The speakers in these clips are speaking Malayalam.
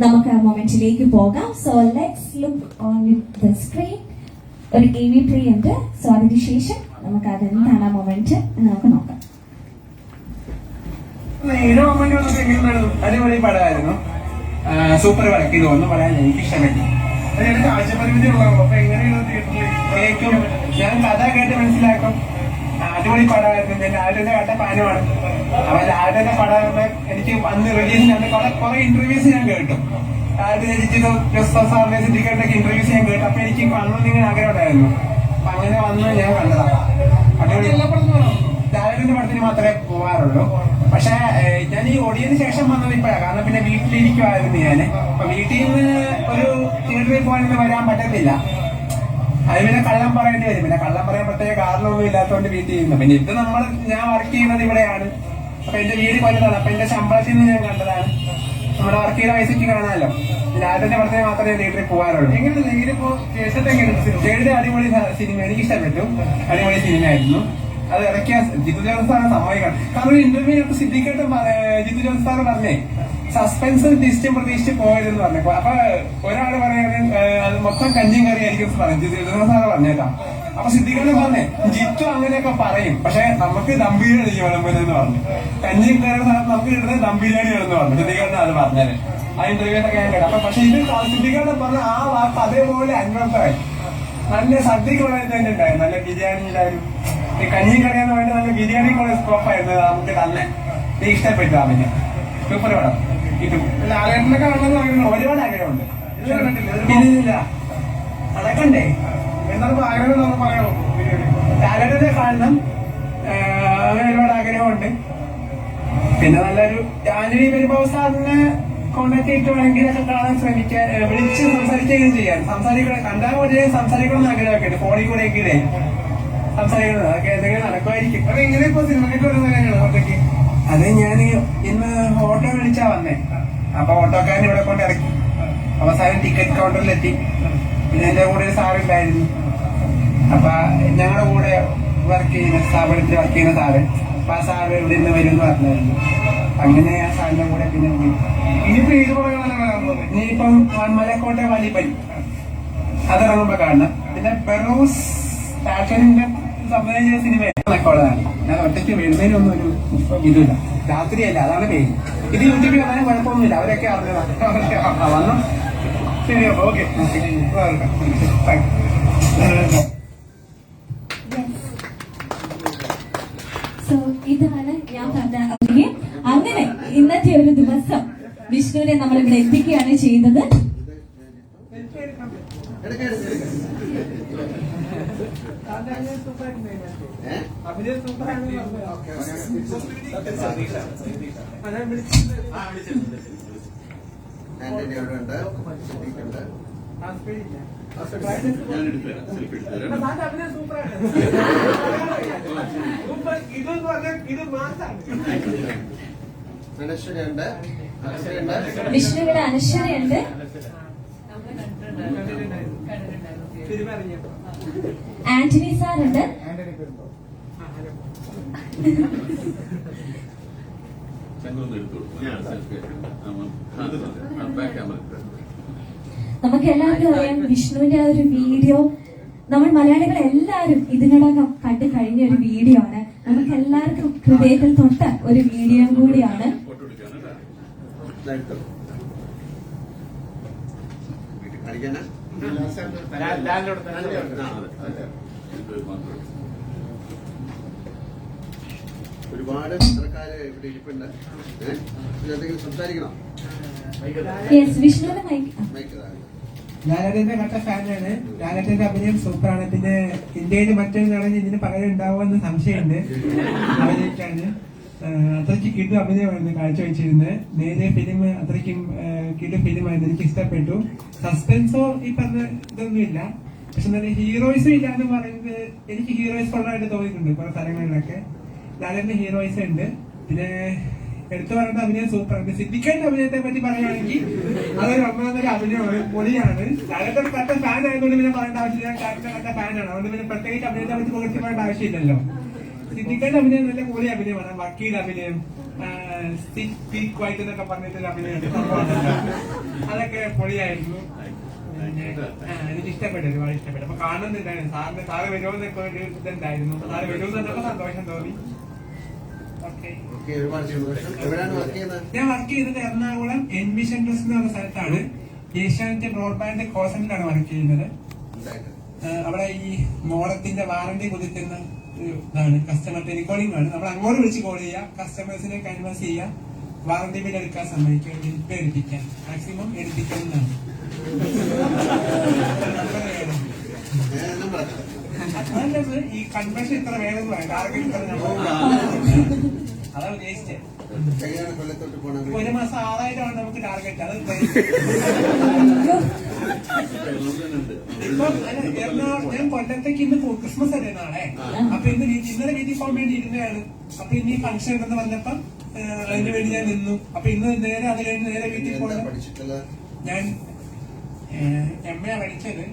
നമുക്ക് ആ മൊമെന്റിലേക്ക് പോകാം. So let's look on the screen. ഒരു AV പ്ലേ ഉണ്ട്. സോ അതിനുശേഷം നമുക്ക് അതെന്താണ് ആ മൊമെന്റ് നമുക്ക് നോക്കാം. അടിപൊളി പടമായിരുന്നു. സൂപ്പർ വർക്ക് ഒന്നും പറയാൻ എനിക്ക് ഇഷ്ടമല്ല. കാഴ്ചപരിമിതി ഉള്ളതാണോ? അപ്പൊ എങ്ങനെയാണ് കേൾക്കും, ഞാൻ കഥ കേട്ട് മനസ്സിലാക്കും. അടിപൊളി പടമായിരുന്നു. ഞാൻ ലാലേട്ടന്റെ കണ്ട ഫാനുമാണ്. അപ്പൊ ലാലേട്ടന്റെ പടം എനിക്ക് അന്ന് റിലീസിന് കുറെ ഇന്റർവ്യൂസ് ഞാൻ കേട്ടു. സാറിനെ സിദ്ദിഖിന്റെ ഇന്റർവ്യൂസ് ഞാൻ കേട്ടു. അപ്പൊ എനിക്ക് കാണണമെന്ന് ഇങ്ങനെ ആഗ്രഹം ഉണ്ടായിരുന്നു. അപ്പൊ അങ്ങനെ വന്ന് ഞാൻ കണ്ടതാണ്. അടിപൊളി ലാലേട്ടന്റെ പടത്തിന് മാത്രമേ പോകാറുള്ളൂ. പക്ഷെ ഞാൻ ഈ ഓടിയതിനു ശേഷം വന്നത് ഇപ്പോഴാണ്. കാരണം പിന്നെ വീട്ടിലിരിക്കുമായിരുന്നു ഞാൻ. അപ്പൊ വീട്ടിൽ നിന്ന് ഒരു തിയേറ്ററിൽ പോകാനൊന്നും വരാൻ പറ്റത്തില്ല. അത് പിന്നെ കള്ളം പറയേണ്ടി വരും. പിന്നെ കള്ളം പറയാൻ പ്രത്യേക കാരണമൊന്നും ഇല്ലാത്തതുകൊണ്ട് വീട്ടിൽ ചെയ്യുന്നു. പിന്നെ ഇത് ഞാൻ വർക്ക് ചെയ്യുന്നത് ഇവിടെയാണ്. അപ്പൊ എന്റെ വീട് കൊല്ലത്താണ്. അപ്പൊ എന്റെ ശമ്പളത്തിൽ നിന്ന് ഞാൻ കണ്ടതാണ്. നമ്മുടെ വർക്ക് ചെയ്ത പൈസക്ക് കാണാമല്ലോ. ലാലേട്ടന്റെ പടത്തിന് മാത്രമേ തിയേറ്ററിൽ പോകാറുള്ളൂ. ജയുടെ അടിപൊളി സിനിമ എനിക്ക് ഇഷ്ടപ്പെട്ടു. അടിപൊളി സിനിമയായിരുന്നു. അത് ഇറക്കിയ ജിത്തു ജോസഫ് സാറ് സമ്മതിക്കണം. കാരണം ഒരു ഇന്റർവ്യൂ സിദ്ദിഖായിട്ട് ജിത്തു ജോസഫ് സാറ് പറഞ്ഞേ സസ്പെൻസും ടിസ്റ്റും പ്രതീക്ഷിച്ച് പോയതെന്ന് പറഞ്ഞു. അപ്പൊ ഒരാള് പറയാൻ അത് മൊത്തം കഞ്ഞിയും കറി ആയിരിക്കും പറഞ്ഞു. ജിത്തു ജോസഫ് സാറ് പറഞ്ഞേക്കാം. അപ്പൊ സിദ്ദിഖായിട്ട് പറഞ്ഞേ ജിത്തു അങ്ങനെയൊക്കെ പറയും, പക്ഷെ നമുക്ക് ദം ബിരിയാണി വിളമ്പുന്നതെന്ന് പറഞ്ഞു. കഞ്ഞിയും കറി നമുക്ക് കിട്ടുന്നത് ദം ബിരിയാണിയാണെന്ന് പറഞ്ഞു സിദ്ദിഖായിട്ട് അത് പറഞ്ഞത്. ആ ഇന്റർവ്യൂലൊക്കെ ഞാൻ കേട്ടു. അപ്പൊ പക്ഷെ ഇത് സിദ്ദിഖായിട്ട് പറഞ്ഞ ആ വാക്ക് അതേപോലെ അന്വർത്ഥമായി. നല്ല സദ്യക്കുള്ള തന്നെ ഉണ്ടായിരുന്നു. നല്ല ബിരിയാണി ഉണ്ടായിരുന്നു. ഈ കഞ്ഞി കറിയാന്ന് പറയുന്നത് നല്ല ബിരിയാണി കൂടെ സ്കോപ്പായിരുന്നു. നമുക്ക് തന്നെ നീ ഇഷ്ടപ്പെട്ടു. അവന് സൂപ്പർ പടം. കിട്ടും. ലാലേട്ടനെ കാണണമെന്ന് പറയുന്നത് ഒരുപാട് ആഗ്രഹമുണ്ട്. ഇല്ല അതൊക്കെ എന്നാലും ആഗ്രഹം നമ്മൾ പറയണോ? ലാലേട്ടനെ കാണണം അങ്ങനെ ഒരുപാട് ആഗ്രഹമുണ്ട്. പിന്നെ നല്ലൊരു ആന്റണി പെരുമ്പാവൂർ സാറിനെ കോണ്ടാക്ട് ചെയ്തിട്ടുണ്ടെങ്കിൽ ഒക്കെ കാണാൻ ശ്രമിക്കാൻ, വിളിച്ച് സംസാരിക്കുകയും ചെയ്യാൻ. സംസാരിക്കണം, കണ്ടാൽ പോലെ സംസാരിക്കണമെന്ന് ആഗ്രഹമൊക്കെ ഫോണിൽ കൂടെ ഒക്കെ സംസാരിക്കുന്നത്. അതൊക്കെ എന്തെങ്കിലും നടക്കുമായിരിക്കും. അതെങ്ങനെ ഇപ്പൊ സിനിമയ്ക്ക് വരുന്നതാണ് ഒറ്റയ്ക്ക്? അത് ഞാൻ ഇന്ന് ഓട്ടോ വിളിച്ചാ വന്നേ. അപ്പൊ ഓട്ടോക്കാരൻ ഇവിടെ കൊണ്ട് ഇറക്കി. അവസാനം ടിക്കറ്റ് കൗണ്ടറിലെത്തി. പിന്നെ എന്റെ കൂടെ ഒരു സാറുണ്ടായിരുന്നു. അപ്പൊ ഞങ്ങളുടെ കൂടെ വർക്ക് ചെയ്യുന്ന സ്ഥാപനത്തിൽ വർക്ക് ചെയ്യുന്ന സാറ്. അപ്പൊ ആ സാറ് ഇവിടെ നിന്ന് വരും എന്ന് പറഞ്ഞായിരുന്നു. അങ്ങനെ ആ സാറിന്റെ കൂടെ പിന്നെ പോയി. ഇനിയിപ്പോ ഏത് പടങ്ങളാണ്? ഇനിയിപ്പം മലക്കോട്ടെ വാലിപ്പനി അതിറങ്ങുമ്പോ കാണണം. പിന്നെ ബെറൂസ് ഫാഷനിന്റെ സംവിധാനം ചെയ്ത സിനിമയാണ്. ഞാൻ ഒറ്റയ്ക്ക് വരുന്നതിനൊന്നും ഒരു ഇതില്ല. രാത്രിയല്ല, അതാണ് പേര്. ഇത് യൂട്യൂബിൽ വന്നാലും കുഴപ്പമൊന്നുമില്ല. അവരൊക്കെ അറിഞ്ഞതാണ്. വന്നു ശരി. അപ്പൊ ഓക്കെ. സോ ഇതാണ് ഞാൻ പറഞ്ഞ. അങ്ങനെ ഇന്നത്തെ ഒരു ദിവസം വിഷ്ണുവിനെ നമ്മൾ ഇവിടെ എത്തിക്കുകയാണ് ചെയ്യുന്നത്. വിഷ്ണുവിടെ അനശ്വരയുണ്ട്. ആന്റണി സാറുണ്ട്. നമുക്ക് എല്ലാവർക്കും അറിയാം വിഷ്ണുവിന്റെ ആ ഒരു വീഡിയോ നമ്മൾ മലയാളികൾ എല്ലാവരും ഇതിനോടകം കണ്ടു കഴിഞ്ഞ ഒരു വീഡിയോ ആണ്. നമുക്ക് എല്ലാവർക്കും ഹൃദയത്തിൽ തൊട്ട ഒരു വീഡിയോ കൂടിയാണ്. ഒരുപാട് പത്രക്കാര് ഇവിടെ ഇരിപ്പുണ്ട്. സംസാരിക്കണം. ലാലേട്ടന്റെ കട്ട ഫാനാണ്. ലാലേട്ടന്റെ അഭിനയം സൂപ്പറാണ്. പിന്നെ ഇന്ത്യയിൽ മറ്റൊരു നടൻ ഇതിന് പകരം ഉണ്ടാവുമെന്ന് സംശയമുണ്ട്. അഭിനയിക്കാണ് അത്രയ്ക്ക് കിടു അഭിനയമായിരുന്നു കാഴ്ചവെച്ചിരുന്നത്. നേരെ ഫിലിം അത്രയ്ക്കും കിടു ഫിലിമായിരുന്നു. എനിക്ക് ഇഷ്ടപ്പെട്ടു. സസ്പെൻസോ ഈ പറഞ്ഞ ഇതൊന്നുമില്ല. പക്ഷെ നല്ല ഹീറോയിസും ഇല്ല എന്ന് പറയുന്നത് എനിക്ക് ഹീറോയിസ് ഉള്ളതായിട്ട് തോന്നിയിട്ടുണ്ട് കുറെ സ്ഥലങ്ങളിലൊക്കെ. ലാലേട്ടന്റെ ഹീറോയിസ് ഉണ്ട്. പിന്നെ എടുത്തു പറയുന്ന അഭിനയം സൂപ്പറാണ്. സിദ്ദിഖിന്റെ അഭിനയത്തെ പറ്റി പറയുകയാണെങ്കിൽ അതൊരു ഒന്നാമതൊരു അഭിനയമാണ്, പൊളിയാണ്. ലാലേട്ടൻ കട്ട ഫാൻ ആയതുകൊണ്ട് പിന്നെ പറയേണ്ട ആവശ്യമില്ല. ലാലേട്ടൻ കട്ട ഫാനാണ്. അതുകൊണ്ട് പിന്നെ പ്രത്യേകിച്ച് അഭിനയത്തെ പറ്റി പുകഴ്ത്തി പറയേണ്ട ആവശ്യമില്ലല്ലോ. സിദ്ദിഖിന്റെ അഭിനയം നല്ല പൊളി അഭിനയമാണ്. വക്കീൽ അഭിനയം, എന്നൊക്കെ പറഞ്ഞിട്ടുള്ള അഭിനയം പൊളിയായിരുന്നു. എനിക്ക് ഇഷ്ടപ്പെട്ടു, ഒരുപാട് ഇഷ്ടപ്പെട്ടു. അപ്പൊ കാണുന്നുണ്ടായിരുന്നു സാറ് വരുമെന്നൊക്കെ ഒരു ഇതുണ്ടായിരുന്നു. സാറ് വരുമെന്നൊക്കെ സന്തോഷം തോന്നി. ഞാൻ വർക്ക് ചെയ്തത് എറണാകുളം എൻവിഷൻ ട്രസ്റ്റ് എന്ന് പറഞ്ഞ സ്ഥലത്താണ്. ഏഷ്യാനെറ്റ് ബ്രോഡ്ബാൻഡ് കോൾ സെന്ററിലാണ് വർക്ക് ചെയ്യുന്നത്. അവിടെ ഈ മോഡത്തിന്റെ വാറന്റി കുതിക്കുന്ന ഇതാണ്, കസ്റ്റമർ ടെലികോളിംഗ് ആണ്. നമ്മൾ അങ്ങോട്ട് വിളിച്ച് കോൾ ചെയ്യുക, കസ്റ്റമേഴ്സിനെ കൺവേഴ്സ് ചെയ്യുക, വാറന്റി ബിൽ എടുക്കാൻ സമ്മതിക്കുക, ബിൽ എടുപ്പിക്കാൻ മാക്സിമം എടുപ്പിക്കുന്നതാണ്. ഈ കൺവേർഷൻ ഇത്ര വേണം ടാർഗറ്റ് ഇത്ര അതാണ് ഉദ്ദേശിച്ചത്. 1 മാസം 6,000 ആണ് നമുക്ക് ടാർഗറ്റ്. അത് ഇപ്പം ഞാൻ കൊല്ലത്തേക്ക് ഇന്ന് ക്രിസ്മസ് അല്ലേ നാളെ. അപ്പൊ ഇന്നലെ വീട്ടിൽ പോകാൻ വേണ്ടി ഇരുന്നതാണ്. അപ്പൊ ഇന്ന് ഈ ഫംഗ്ഷൻ ഉണ്ടെന്ന് പറഞ്ഞപ്പം അതിന് വേണ്ടി ഞാൻ നിന്നു. അപ്പൊ ഇന്ന് നേരെ അത് കഴിഞ്ഞ് നേരെ വീട്ടിൽ പോകണം. ഞാൻ MA പഠിച്ചത്.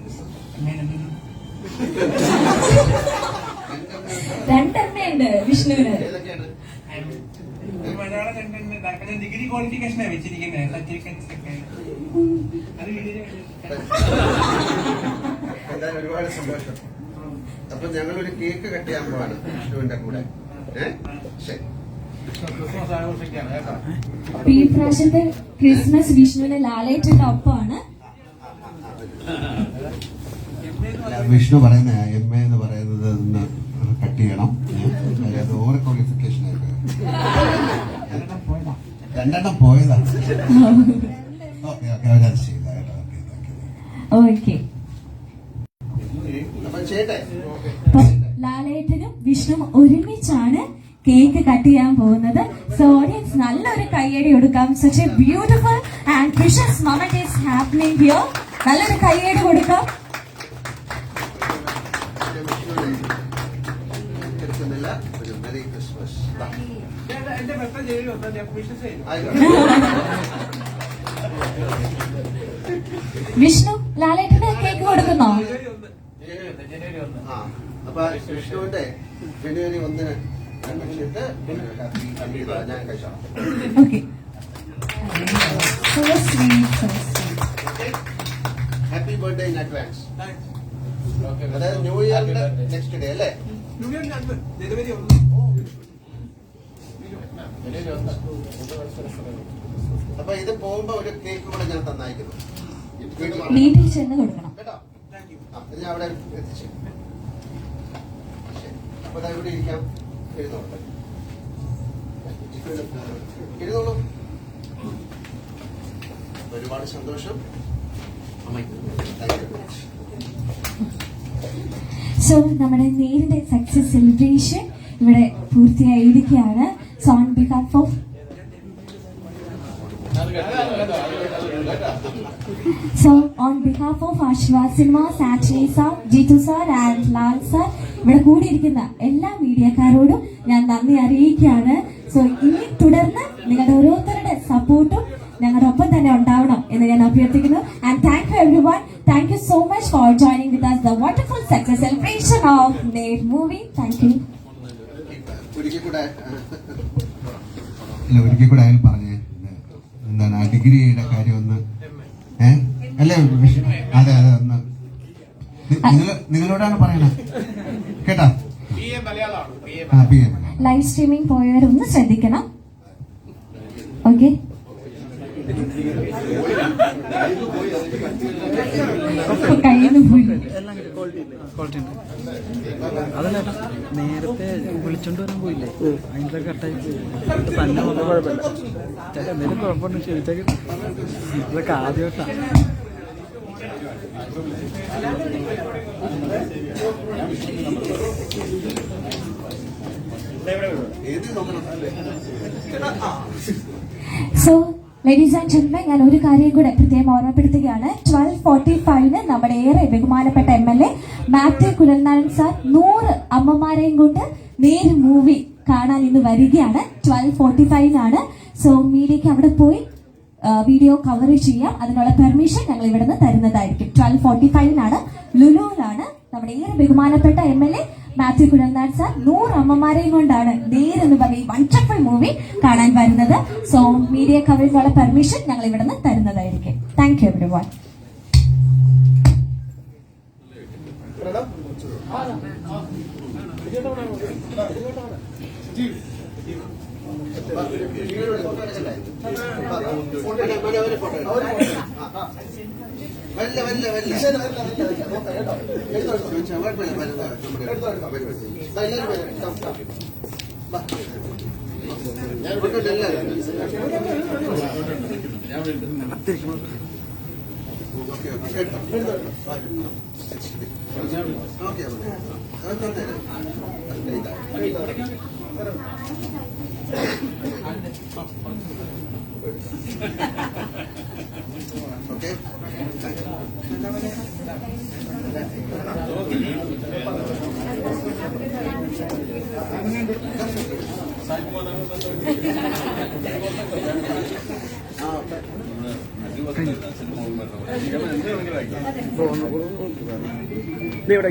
രണ്ടെണ്ണയുണ്ട് വിഷ്ണുവിന്. മലയാളം രണ്ടുണ്ട്. ഞാൻ ഡിഗ്രി ക്വാളിഫിക്കേഷനാണ് വെച്ചിരിക്കുന്നത്, സർട്ടിഫിക്കറ്റ്സ് ഒക്കെ. അത് ഒരുപാട് സന്തോഷം. അപ്പൊ ഞങ്ങളൊരു കേക്ക് കട്ട് ചെയ്യാൻ പോവാണ് വിഷ്ണുവിന്റെ കൂടെ. ശരി, ഈ പ്രാവശ്യത്തെ ക്രിസ്മസ് വിഷ്ണുവിന് ലാലേട്ടന്റെ ഒപ്പമാണ്. വിഷ്ണു പറയുന്ന MA എന്ന് പറയുന്നത് ഒന്ന് കട്ട് ചെയ്യണം. അത് ഓവർ ക്വാളിഫിക്കേഷൻ ആയിട്ട് 2 പോയതാ. ഓക്കെ അവരത് ചെയ്ത കേട്ടോ. ഓക്കെ, അപ്പൊ ചെയ്യട്ടെ. ലാലേട്ടനും വിഷ്ണുവും ഒരുമിച്ചാണ് കേക്ക് കട്ട് ചെയ്യാൻ പോകുന്നത്. സോ ഓഡിയൻസ് നല്ലൊരു കയ്യടി കൊടുക്കാം. Such a beautiful and precious moment is happening here. നല്ലൊരു കയ്യടി കൊടുക്കാം. ഒരു മെറി ക്രിസ്മസ്. എന്റെ ബെസ്റ്റ് ചെയ്തു. വിഷ്ണു ലാലേട്ടന് കേക്ക് കൊടുക്കുന്നോ? അപ്പൊ വിഷ്ണുവിന്റെ ജനുവരി 1 ഞാൻ കഴിച്ചോളാം. Okay, so sweet. Happy birthday in advance. അതായത് ന്യൂ ഇയറിന്റെ നെക്സ്റ്റ് ഡേ അല്ലേ? ജനുവരി 1. അപ്പൊ ഇത് പോകുമ്പോ ഒരു കേക്ക് കൂടെ ഞാൻ തന്നയക്കുന്നു. വീട്ടിൽ ചെന്ന് കൊടുക്കണം കേട്ടോ. ഇത് ഞാൻ അവിടെ എത്തിച്ചു. അപ്പൊ ഇവിടെ ഇരിക്കാം. ഇരുന്നോളൂ. ഒരുപാട് സന്തോഷം. സോ നമ്മുടെ നേരിന്റെ സക്സസ് സെലിബ്രേഷൻ ഇവിടെ പൂർത്തിയായിരിക്കുകയാണ്. So on behalf of Ashwa Cinemas, Actually sir, Jitu sir and Lal sir, ഇവിടെ കൂടിയിരിക്കുന്ന എല്ലാ മീഡിയക്കാരോടും ഞാൻ നന്ദി അറിയിക്കുകയാണ്. സോ ഇനി തുടർന്ന് നിങ്ങളുടെ ഓരോരുത്തരുടെ സപ്പോർട്ടും ഞങ്ങളുടെ ഒപ്പം തന്നെ ഉണ്ടാവണം എന്ന് ഞാൻ അഭ്യർത്ഥിക്കുന്നു. And thank you every one. Thank you so much for joining with us the wonderful success celebration of Ned movie. Thank you. ഒരിക്കൽ കൂടെ അയാൾ പറഞ്ഞേ എന്താണ് ആ ഡിഗ്രിയുടെ കാര്യം ഒന്ന് അല്ലേ? അതെ ഒന്ന് നിങ്ങളോടാണ് പറയണത് കേട്ടാ. ലൈവ് സ്ട്രീമിംഗ് പോയവരൊന്ന് ശ്രദ്ധിക്കണം. ഓക്കെ, കയ്യിൽ പോയി. അതല്ല നേരത്തെ വിളിച്ചോണ്ട് വരാൻ പോയില്ലേ, അതിന്റെ കട്ടായി പോയി. തന്നെ വന്ന കുഴപ്പമില്ല. ചേട്ടാ എന്തെങ്കിലും കുഴപ്പമുണ്ട് ക്ഷമിച്ചേക്ക്. ഇതൊക്കെ ആദ്യമായിട്ടാ. സോ ലേഡീസ് ആൻഡ് ജെന്റിൽമെൻ, ഞാൻ ഒരു കാര്യം കൂടെ പ്രത്യേകം ഓർമ്മപ്പെടുത്തുകയാണ്. 12:45 നമ്മുടെ ഏറെ ബഹുമാനപ്പെട്ട MLA മാത്യു കുഴൽനാടൻ സാർ 100 അമ്മമാരെയും കൊണ്ട് നേര് മൂവി കാണാൻ ഇന്ന് വരികയാണ്. 12:45 സോ മീഡിയക്ക് അവിടെ പോയി വീഡിയോ കവർ ചെയ്യാം. അതിനുള്ള പെർമിഷൻ ഞങ്ങൾ ഇവിടെ നിന്ന് തരുന്നതായിരിക്കും. 12:45 ലുലുവിലാണ് നമ്മുടെ ഏറെ ബഹുമാനപ്പെട്ട MLA മാത്യു കുഴൽനാടൻ സാർ 100 അമ്മമാരെയും കൊണ്ടാണ് നേരെന്ന് പറഞ്ഞ ഈ വണ്ടർഫുൾ മൂവി കാണാൻ വരുന്നത്. സോ മീഡിയ കവറിനുള്ള പെർമിഷൻ ഞങ്ങൾ ഇവിടെ നിന്ന് തരുന്നതായിരിക്കും. Thank you every one. ഇവിടെ